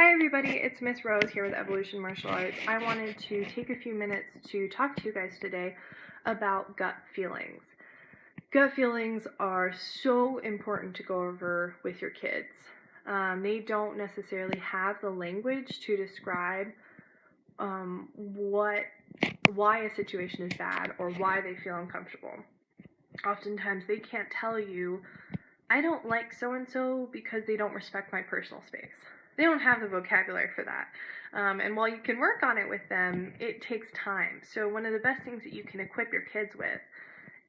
Hi everybody, it's Miss Rose here with Evolution Martial Arts. I wanted to take a few minutes to talk to you guys today about gut feelings. Gut feelings are so important to go over with your kids. They don't necessarily have the language to describe why a situation is bad or why they feel uncomfortable. Oftentimes they can't tell you, I don't like so-and-so because they don't respect my personal space. They don't have the vocabulary for that. And while you can work on it with them, it takes time. So one of the best things that you can equip your kids with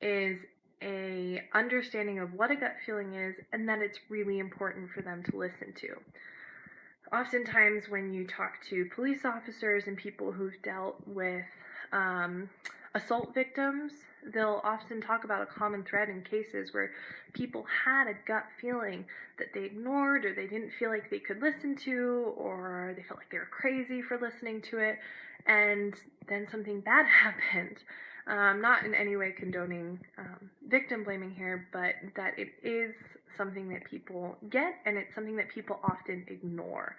is a understanding of what a gut feeling is and that it's really important for them to listen to. Oftentimes when you talk to police officers and people who've dealt with assault victims, they'll often talk about a common thread in cases where people had a gut feeling that they ignored or they didn't feel like they could listen to, or they felt like they were crazy for listening to it, and then something bad happened. Not in any way condoning victim blaming here, but that it is something that people get and it's something that people often ignore.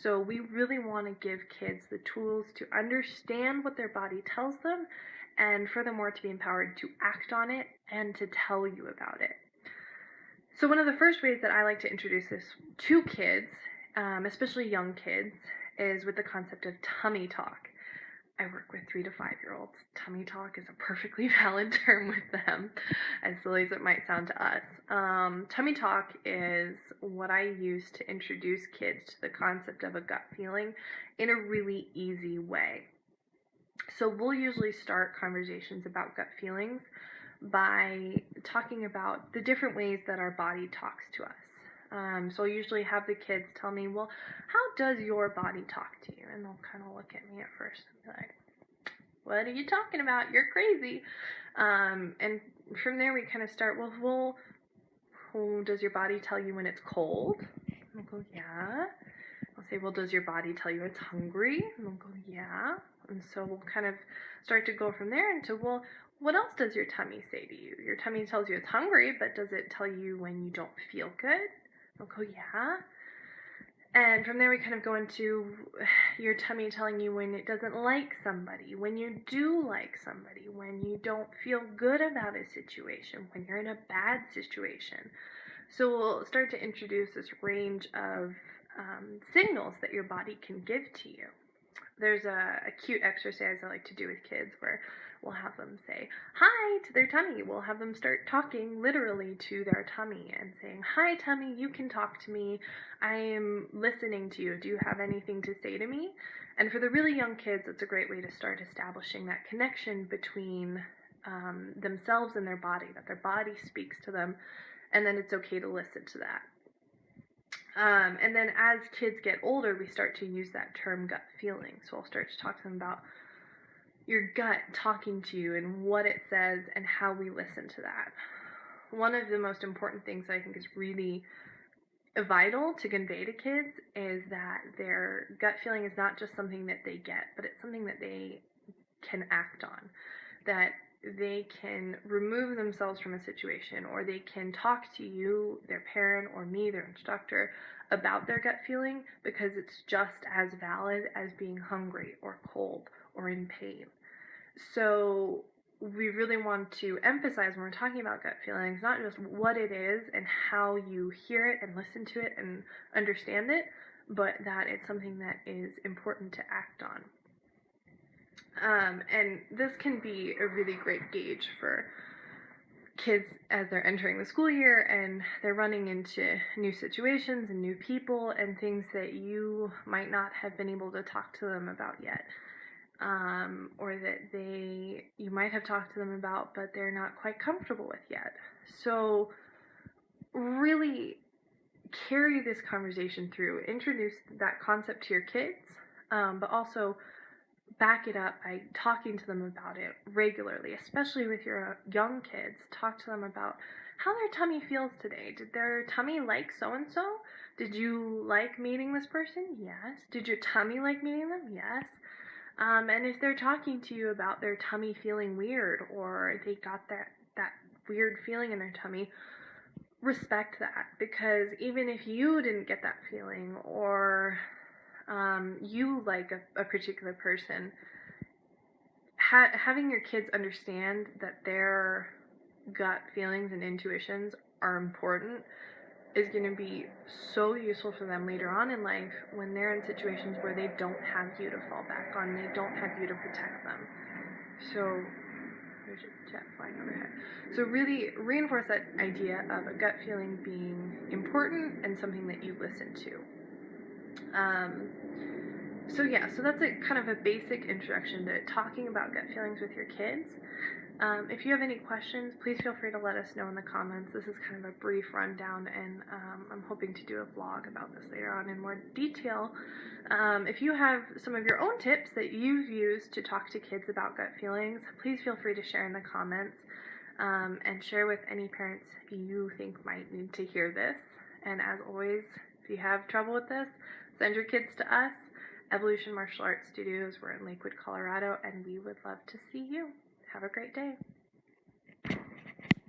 So we really want to give kids the tools to understand what their body tells them, and furthermore to be empowered to act on it and to tell you about it. So one of the first ways that I like to introduce this to kids, especially young kids, is with the concept of tummy talk. I work with 3 to 5-year-olds. Tummy talk is a perfectly valid term with them, as silly as it might sound to us. Tummy talk is what I use to introduce kids to the concept of a gut feeling in a really easy way. So we'll usually start conversations about gut feelings by talking about the different ways that our body talks to us. So I'll usually have the kids tell me, well, how does your body talk to you? And they'll kind of look at me at first and be like, what are you talking about? You're crazy. And from there we kind of start, well, does your body tell you when it's cold? And I'll go, yeah. I'll say, well, does your body tell you it's hungry? And they'll go, yeah. And so we'll kind of start to go from there into, well, what else does your tummy say to you? Your tummy tells you it's hungry, but does it tell you when you don't feel good? They'll go, yeah. And from there we kind of go into your tummy telling you when it doesn't like somebody, when you do like somebody, when you don't feel good about a situation, when you're in a bad situation. So we'll start to introduce this range of signals that your body can give to you. There's a cute exercise I like to do with kids where we'll have them say hi to their tummy. We'll have them start talking literally to their tummy and saying, hi tummy, you can talk to me. I am listening to you. Do you have anything to say to me? And for the really young kids, it's a great way to start establishing that connection between themselves and their body, that their body speaks to them, and then it's okay to listen to that. And then as kids get older, we start to use that term gut feeling. So I'll start to talk to them about your gut talking to you and what it says and how we listen to that. One of the most important things I think is really vital to convey to kids is that their gut feeling is not just something that they get, but it's something that they can act on. That they can remove themselves from a situation, or they can talk to you, their parent, or me, their instructor, about their gut feeling because it's just as valid as being hungry or cold or in pain. So we really want to emphasize when we're talking about gut feelings, not just what it is and how you hear it and listen to it and understand it, but that it's something that is important to act on. And this can be a really great gauge for kids as they're entering the school year and they're running into new situations and new people and things that you might not have been able to talk to them about yet, or that you might have talked to them about but they're not quite comfortable with yet. So really carry this conversation through, introduce that concept to your kids, but also back it up by talking to them about it regularly, especially with your young kids. Talk to them about how their tummy feels today. Did their tummy like so-and-so? Did you like meeting this person? Yes. Did your tummy like meeting them? Yes. And if they're talking to you about their tummy feeling weird, or they got that weird feeling in their tummy, respect that, because even if you didn't get that feeling, or you like a particular person, having your kids understand that their gut feelings and intuitions are important is going to be so useful for them later on in life when they're in situations where they don't have you to fall back on, they don't have you to protect them. So there's a jet flying overhead. So really reinforce that idea of a gut feeling being important and something that you listen to. So that's a kind of a basic introduction to talking about gut feelings with your kids. If you have any questions, please feel free to let us know in the comments. This is kind of a brief rundown, and I'm hoping to do a vlog about this later on in more detail. If you have some of your own tips that you've used to talk to kids about gut feelings, please feel free to share in the comments, and share with any parents you think might need to hear this. And as always, if you have trouble with this, send your kids to us, Evolution Martial Arts Studios. We're in Lakewood, Colorado, and we would love to see you. Have a great day.